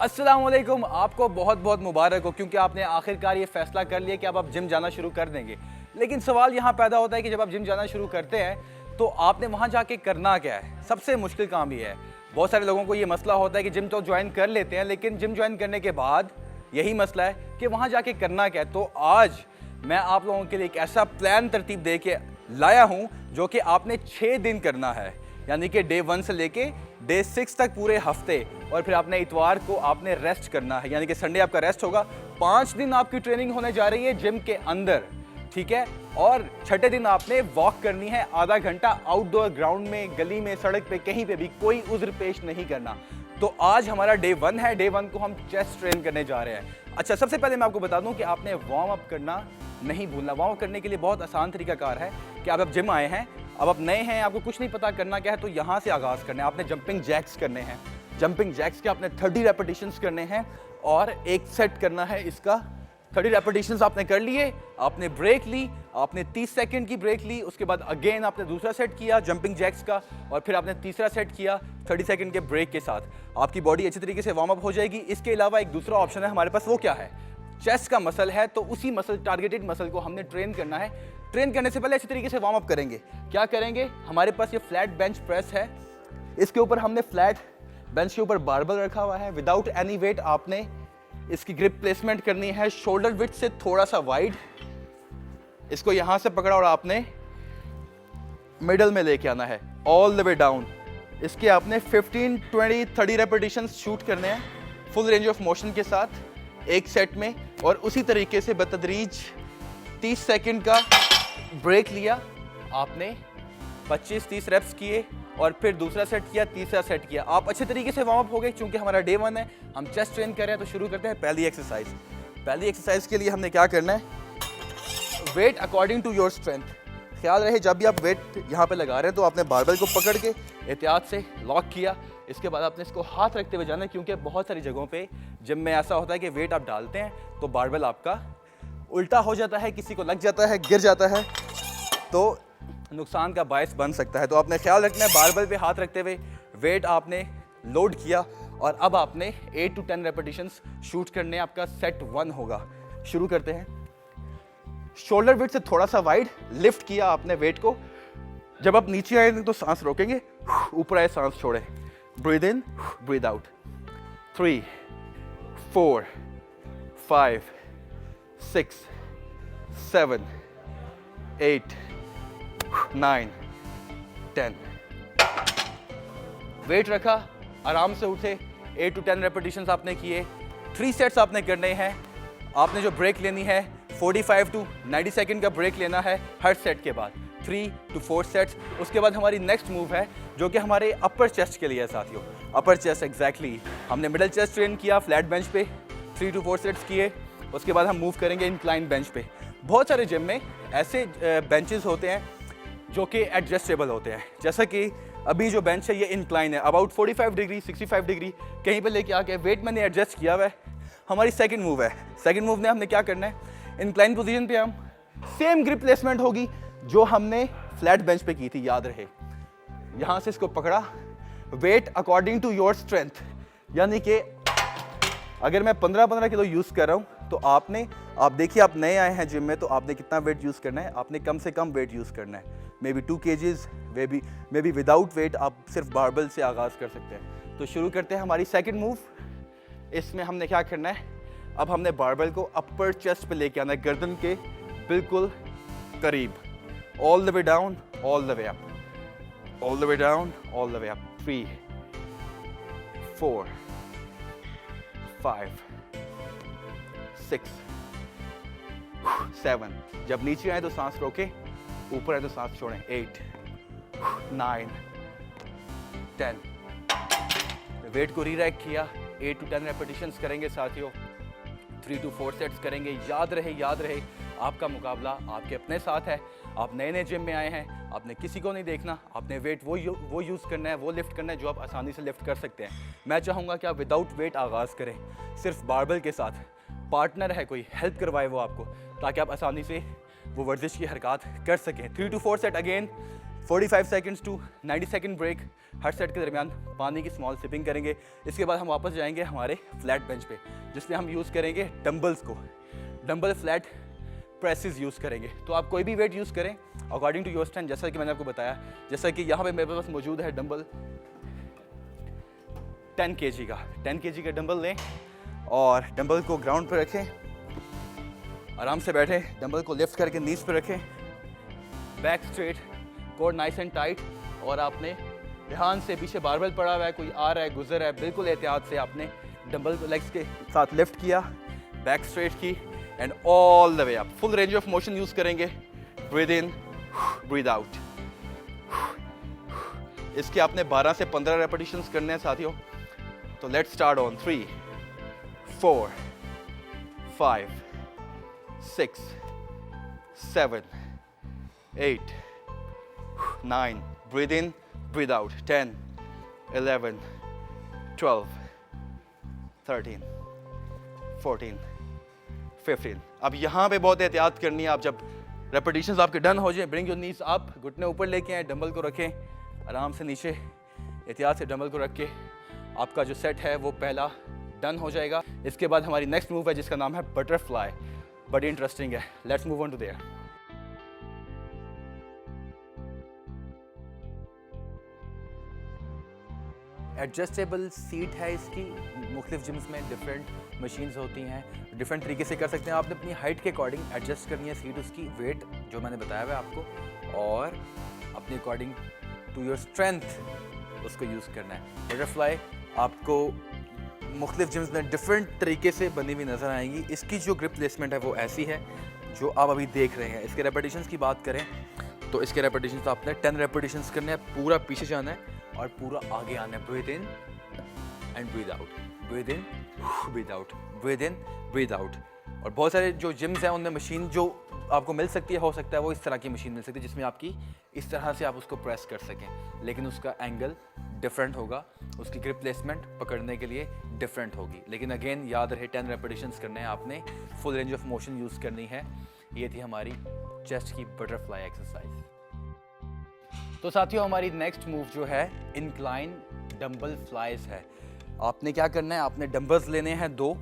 अस्सलामुअलैकुम। आपको बहुत बहुत मुबारक हो क्योंकि आपने आखिरकार ये फैसला कर लिया कि अब आप जिम जाना शुरू कर देंगे। लेकिन सवाल यहाँ पैदा होता है कि जब आप जिम जाना शुरू करते हैं तो आपने वहाँ जाके करना क्या है। सबसे मुश्किल काम ये है। बहुत सारे लोगों को ये मसला होता है कि जिम तो ज्वाइन कर लेते हैं, लेकिन जिम ज्वाइन करने के बाद यही मसला है कि वहाँ जाके करना क्या है। तो आज मैं आप लोगों के लिए एक ऐसा प्लान तरतीब दे के लाया हूँ जो कि आपने 6 दिन करना है, यानी कि डे 1 से लेके डे 6 तक पूरे हफ्ते, और फिर आपने इतवार को आपने रेस्ट करना है, यानी कि संडे आपका रेस्ट होगा। 5 दिन आपकी ट्रेनिंग होने जा रही है जिम के अंदर, ठीक है। और छठे दिन आपने वॉक करनी है आधा घंटा आउटडोर ग्राउंड में, गली में, सड़क पे, कहीं पे भी, कोई उज्र पेश नहीं करना। तो आज हमारा डे 1 है। डे 1 को हम चेस्ट ट्रेन करने जा रहे हैं। अच्छा, सबसे पहले मैं आपको बता दूं कि आपने वार्म अप करना नहीं भूलना। वार्म अप करने के लिए बहुत आसान तरीकाकार है कि अब आप जिम आए हैं, अब आप नए हैं, आपको कुछ नहीं पता करना क्या है, तो यहाँ से आगाज़ करना है। आपने जंपिंग जैक्स करने हैं। जंपिंग जैक्स के आपने 30 रेपिटेशंस करने हैं और एक सेट करना है इसका। 30 रेपिटेशंस आपने कर लिए, आपने ब्रेक ली, आपने 30 सेकंड की ब्रेक ली, उसके बाद अगेन आपने दूसरा सेट किया जंपिंग जैक्स का, और फिर आपने तीसरा सेट किया 30 सेकंड के ब्रेक के साथ। आपकी बॉडी अच्छी तरीके से वार्म अप हो जाएगी। इसके अलावा एक दूसरा ऑप्शन है हमारे पास, वो क्या है, चेस्ट का मसल है, तो उसी मसल, टारगेटेड मसल को हमने ट्रेन करना है। ट्रेन करने से पहले अच्छी तरीके से वार्म अप करेंगे। क्या करेंगे, हमारे पास ये फ्लैट बेंच प्रेस है, इसके ऊपर हमने फ्लैट बेंच के ऊपर बारबल रखा हुआ है। विदाउट एनी वेट आपने इसकी ग्रिप प्लेसमेंट करनी है शोल्डर विड्थ से थोड़ा सा वाइड। इसको यहां से पकड़ा और आपने मिडल में लेके आना है, ऑल द वे डाउन। इसके आपने 15, 20, 30 रेपिटेशंस शूट करने हैं फुल रेंज ऑफ मोशन के साथ एक सेट में, और उसी तरीके से बतदरीज 30 सेकंड का ब्रेक लिया आपने, 25-30 रेप्स किए, और फिर दूसरा सेट किया, तीसरा सेट किया। आप अच्छे तरीके से वार्म अप हो गए। चूंकि हमारा डे 1 है, हम चेस्ट ट्रेन कर रहे हैं, तो शुरू करते हैं पहली एक्सरसाइज। पहली एक्सरसाइज के लिए हमने क्या करना है, weight according to your strength. ख्याल रहे जब भी आप वेट यहाँ पे लगा रहे हैं तो आपने बारबल को पकड़ के एहतियात से लॉक किया। इसके बाद आपने इसको हाथ रखते हुए जाना है, क्योंकि बहुत सारी जगहों पे जिम में ऐसा होता है कि वेट आप डालते हैं तो बारबल आपका उल्टा हो जाता है, किसी को लग जाता है, गिर जाता है, तो नुकसान का बायस बन सकता है। तो आपने ख्याल रखना है, बारबल पे हाथ रखते हुए वेट आपने लोड किया, और अब आपने 8 to 10 रेपिटेशंस शूट करने। आपका सेट 1 होगा। शुरू करते हैं। शोल्डर विड्थ से थोड़ा सा वाइड लिफ्ट किया आपने वेट को। जब आप नीचे आए तो सांस रोकेंगे, ऊपर आए सांस छोड़े, breathe in, breathe out. 3, 4, 5, 6, 7, 8, 9, 10। Weight रखा, आराम से उठे, 8 to 10 रेपिटेशंस आपने किए। 3 सेट्स आपने करने हैं। आपने जो ब्रेक लेनी है 45 to 90 सेकंड का ब्रेक लेना है हर सेट के बाद, 3 to 4 सेट्स। उसके बाद हमारी नेक्स्ट मूव है जो कि हमारे अपर चेस्ट के लिए है साथियों। अपर चेस्ट एग्जैक्टली हमने मिडल चेस्ट ट्रेन किया फ्लैट बेंच पे, 3 to 4 सेट्स किए। उसके बाद हम मूव करेंगे इंक्लाइन बेंच पे। बहुत सारे जिम में ऐसे बेंचेस होते हैं जो कि एडजस्टेबल होते हैं, जैसा कि अभी जो बेंच है ये इंक्लाइन है, अबाउट 45 डिग्री 65 डिग्री कहीं पे लेके आके वेट मैंने एडजस्ट किया हुआ है। हमारी सेकंड मूव है। सेकंड मूव में हमने क्या करना है, इंक्लाइन पोजीशन पे हम सेम ग्रिप प्लेसमेंट होगी जो हमने फ्लैट बेंच पे की थी, याद रहे। यहां से इसको पकड़ा, weight according to your strength, यानी कि अगर मैं 15-15 किलो यूज कर रहा हूं तो आप देखिए, आप नए आए हैं जिम में तो आपने कितना वेट यूज करना है, आपने कम से कम वेट यूज करना है। Maybe 2 kgs, maybe without weight आप सिर्फ बारबल से आगाज कर सकते हैं। तो शुरू करते हैं हमारी सेकंड मूव। इसमें हमने क्या करना है, अब हमने बारबल को अपर चेस्ट पे लेके आना है, गर्दन के बिल्कुल करीब, all the way down, all the way up, all the way down, all the way up. 3, 4, 5, 6, 7। जब नीचे आए तो सांस रोके, ऊपर आए तो सांस छोड़ें। 8, 9, 10। वेट को रीरैक किया, 8 to 10 रेपिटेशंस करेंगे साथियों, 3 to 4 सेट्स करेंगे। याद रहे आपका मुकाबला आपके अपने साथ है। आप नए नए जिम में आए हैं, आपने किसी को नहीं देखना, आपने वेट वो यूज़ करना है, वो लिफ्ट करना है जो आप आसानी से लिफ्ट कर सकते हैं। मैं चाहूँगा कि आप विदाउट वेट आगाज़ करें, सिर्फ बारबल के साथ। पार्टनर है कोई, हेल्प करवाए वो आपको, ताकि आप आसानी से वो वर्जिश की हरकत कर सकें। 3 to 4 set again, 45 seconds to 90 second break. हर सेट के दरमियान पानी की स्मॉल सिपिंग करेंगे। इसके बाद हम वापस जाएंगे हमारे फ्लैट बेंच पे, जिसमें हम यूज़ करेंगे डंबल्स को। डंबल फ्लैट प्रेसेस यूज़ करेंगे। तो आप कोई भी वेट यूज़ करें अकॉर्डिंग टू योर स्ट्रेंथ, जैसा कि मैंने आपको बताया। जैसा कि यहाँ पे मेरे पास मौजूद है डंबल 10 kg का। 10 kg का डंबल लें और डंबल को ग्राउंड पर रखें, आराम से बैठें, डंबल को लिफ्ट करके नीज पर रखें, back straight, core nice and tight. और आपने ध्यान से, पीछे बारबेल पड़ा हुआ है, कोई आ रहा है, गुजर रहा है, बिल्कुल एहतियात से आपने डंबल को लेग्स के साथ लिफ्ट किया, बैक स्ट्रेट की and all the way up. Full range of motion use करेंगे। Breathe in, breathe out. इसके आपने 12 से 15 रेपिटेशंस करने हैं साथियों। तो let's start on 3, 4, 5, 6, 7, 8, 9, breathe in, breathe out, 10, 11, 12, 13, 14, 15। अब यहाँ पे बहुत एहतियात करनी है। आप जब रेपिटेशंस आपके डन हो जाए, ब्रिंग योर नीज अप, घुटने ऊपर लेके आए, डंबल को रखें आराम से नीचे, एहतियात से डंबल को रख के आपका जो सेट है वो पहला डन हो जाएगा। इसके बाद हमारी नेक्स्ट मूव है जिसका नाम है बटरफ्लाई। बड़ी इंटरेस्टिंग है। Let's move on to there. Adjustable seat है इसकी। मुख्तलिफ जिम्स में डिफरेंट मशीन्स होती हैं, डिफरेंट तरीके से कर सकते हैं। आपने अपनी हाइट के अकॉर्डिंग एडजस्ट करनी है सीट उसकी, वेट जो मैंने बताया हुआ है आपको, और अपने अकॉर्डिंग टू योर स्ट्रेंथ उसको यूज़ करना है। बटरफ्लाई आपको मुख्तलिफ जिम्स में डिफरेंट तरीके से बनी हुई नज़र आएंगी। इसकी जो ग्रिप प्लेसमेंट है वो ऐसी है जो आप अभी देख रहे हैं। इसके रेपिटेशंस की बात करें तो इसके रेपिटेशंस तो आपने 10 रेपिटेशंस करने हैं। पूरा पीछे जाना है और पूरा आगे आना है। Breathe in and breathe out, breathe in, breathe out, breathe in, breathe out. और बहुत सारे जो जिम्स हैं उनमें मशीन जो आपको मिल सकती है, हो सकता है वो इस तरह की मशीन मिल सकती है जिसमें आपकी इस तरह से आप उसको प्रेस कर सकें, लेकिन उसका एंगल डिफरेंट होगा, उसकी ग्रिप प्लेसमेंट पकड़ने के लिए डिफरेंट होगी। लेकिन अगेन याद रहे 10 रेपिटेशंस करने हैं आपने, full range of motion use करनी है। ये थी हमारी चेस्ट की बटरफ्लाई एक्सरसाइज। तो साथियों हमारी नेक्स्ट मूव जो है इंक्लाइन डंबल फ्लाइज है। आपने क्या करना है, आपने डंबल्स लेने हैं 2,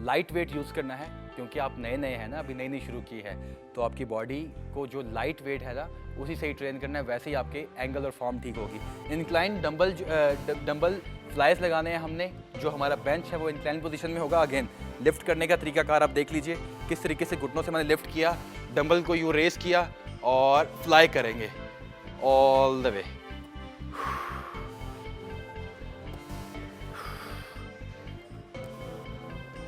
लाइट वेट यूज़ करना है क्योंकि आप नए नए हैं ना, अभी नई शुरू की है, तो आपकी बॉडी को जो लाइट वेट है ना उसी से ही ट्रेन करना है, वैसे ही आपके एंगल और फॉर्म ठीक होगी। इंक्लाइन डंबल फ्लाइज लगाने हैं हमने। जो हमारा बेंच है वो इंक्लाइन पोजीशन में होगा। अगेन लिफ्ट करने का तरीकाकार आप देख लीजिए किस तरीके से घुटनों से मैंने लिफ्ट किया, डंबल को यूँ रेस किया और फ्लाई करेंगे all the way.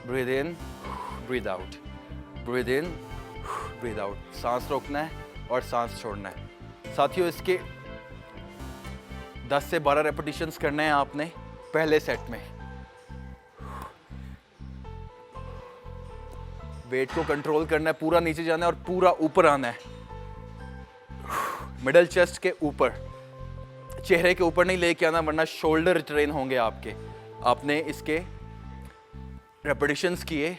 Breathe in, breathe out, breathe in, breathe out. सांस रोकना है और सांस छोड़ना है। साथियों इसके 10 से 12 रेपिटेशंस करने हैं आपने पहले सेट में। वेट को कंट्रोल करना है, पूरा नीचे जाना है और पूरा ऊपर आना है। मिडल चेस्ट के ऊपर, चेहरे के ऊपर नहीं लेके आना वरना शोल्डर ट्रेन होंगे आपके। आपने इसके रेपिटेशंस किए,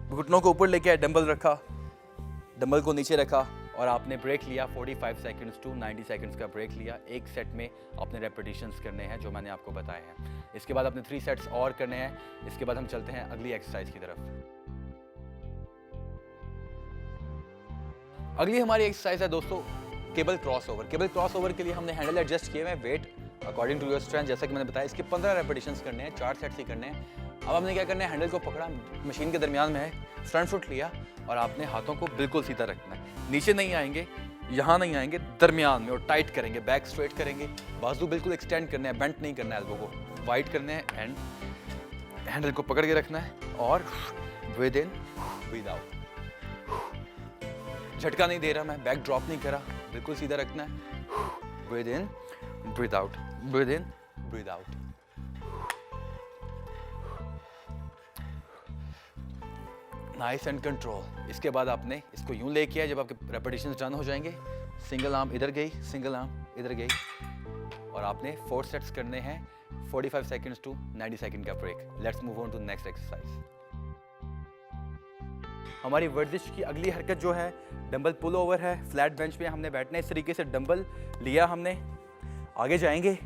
घुटनों को ऊपर लेके आए, डंबल रखा, डंबल को नीचे रखा और आपने ब्रेक लिया 45 सेकंड्स टू 90 सेकंड्स का ब्रेक लिया। एक सेट में आपने रेपिटेशंस करने हैं जो मैंने आपको बताए हैं। इसके बाद आपने 3 सेट्स और करने हैं। इसके बाद हम चलते हैं अगली एक्सरसाइज की तरफ। अगली हमारी एक्सरसाइज है दोस्तों केबल क्रॉसओवर। केबल क्रॉसओवर के लिए हमने हैंडल एडजस्ट किए हुए हैं weight according to your strength, जैसा कि मैंने बताया। इसके 15 रेपिटेशंस करने हैं, 4 सेट्स ही करने हैं। अब हमने क्या करना है, हैंडल को पकड़ा, मशीन के दरमियान में है, फ्रंट फुट लिया और आपने हाथों को बिल्कुल सीधा रखना है। नीचे नहीं आएंगे, यहाँ नहीं आएंगे, दरमियान में, और टाइट करेंगे, बैक स्ट्रेट करेंगे, बाजू बिल्कुल एक्सटेंड करने हैं, बेंट नहीं करना है, एल्बो को वाइड करने हैं एंड हैंडल को पकड़ के रखना है और ब्रीथ इन, ब्रीथ आउट। झटका नहीं दे रहा मैं, बैक ड्रॉप नहीं करा, बिल्कुल सीधा रखना है। Breathe in, breathe out, breathe in, breathe out. Nice and control. इसके बाद आपने इसको यूं लेके आए, जब आपके रेपिटेशंस डन हो जाएंगे, सिंगल आर्म इधर गई, सिंगल आर्म इधर गई, और आपने 4 सेट्स करने हैं, 45 सेकंड्स टू 90 सेकंड का break. Let's move on to next exercise. हमारी वर्जिश की अगली हरकत जो है डंबल पुल ओवर है, फ्लैट बेंच पे हमने बैठना है। इस तरीके से डंबल लिया हमने, आगे जाएंगे,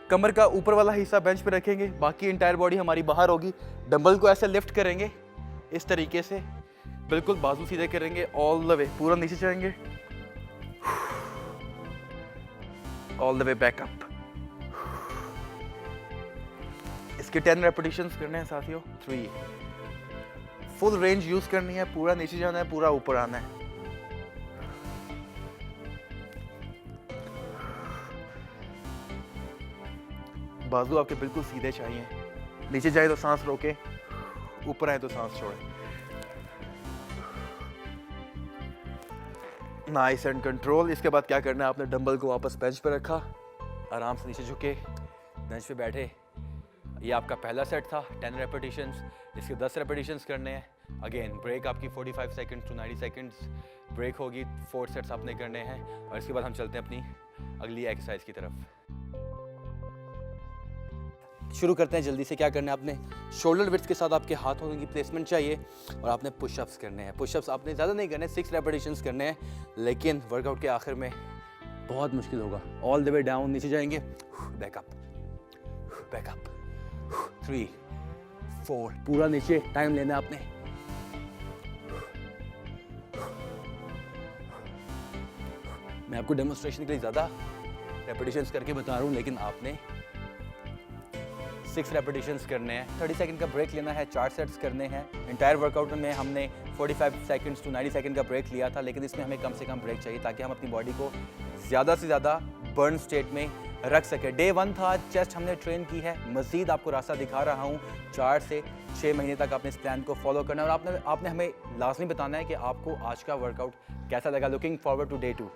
कमर का ऊपर वाला हिस्सा बेंच पे रखेंगे, बाकी इंटायर बॉडी हमारी बाहर होगी। डंबल को ऐसे लिफ्ट करेंगे इस तरीके से, बिल्कुल बाजू सीधे करेंगे, ऑल द वे पूरा नीचे जाएंगे, all the way back up. इसके 10 रेपिटेशंस करने हैं साथियों। 3, फुल रेंज यूज करनी है, पूरा नीचे जाना है, पूरा ऊपर आना है। बाजू आपके बिल्कुल सीधे चाहिए, नीचे जाए तो सांस रोके, ऊपर आए तो सांस छोड़े। Nice and control. इसके बाद क्या करना है, आपने डंबल को वापस बेंच पे रखा, आराम से नीचे झुके, बेंच पे बैठे। ये आपका पहला सेट था, 10 रेपिटेशंस। इसके 10 रेपिटेशंस करने हैं। अगेन ब्रेक आपकी 45 सेकंड्स टू 90 सेकंड्स ब्रेक होगी। 4 सेट्स आपने करने हैं और इसके बाद हम चलते हैं अपनी अगली एक्सरसाइज की तरफ। शुरू करते हैं जल्दी से। क्या करना है, आपने शोल्डर विड्थ के साथ आपके हाथों की प्लेसमेंट चाहिए और आपने पुशअप्स करने हैं। पुशअप्स आपने ज़्यादा नहीं करने, 6 रेपिटेशंस करने हैं, लेकिन वर्कआउट के आखिर में बहुत मुश्किल होगा। ऑल द वे डाउन, नीचे जाएंगे, बैकअप, बैकअप, 3, 4, पूरा नीचे, टाइम लेना है आपने। मैं आपको डेमोन्स्ट्रेशन के लिए ज़्यादा रेपिटेशंस करके बता रहा हूँ, लेकिन आपने 6 रेपिटेशंस करने हैं। 30 सेकंड का ब्रेक लेना है, 4 सेट्स करने हैं। इंटायर वर्कआउट में हमने 45 सेकंड्स टू 90 सेकंड का ब्रेक लिया था, लेकिन इसमें हमें कम से कम ब्रेक चाहिए ताकि हम अपनी बॉडी को ज़्यादा से ज़्यादा बर्न स्टेट में रख सके। डे 1 था, चेस्ट हमने ट्रेन की है। मज़ीद आपको रास्ता दिखा रहा हूँ, 4 से 6 महीने तक आपने इस प्लान को फॉलो करना है और आपने हमें लाजमी बताना है कि आपको आज का वर्कआउट कैसा लगा। Looking forward to day 2।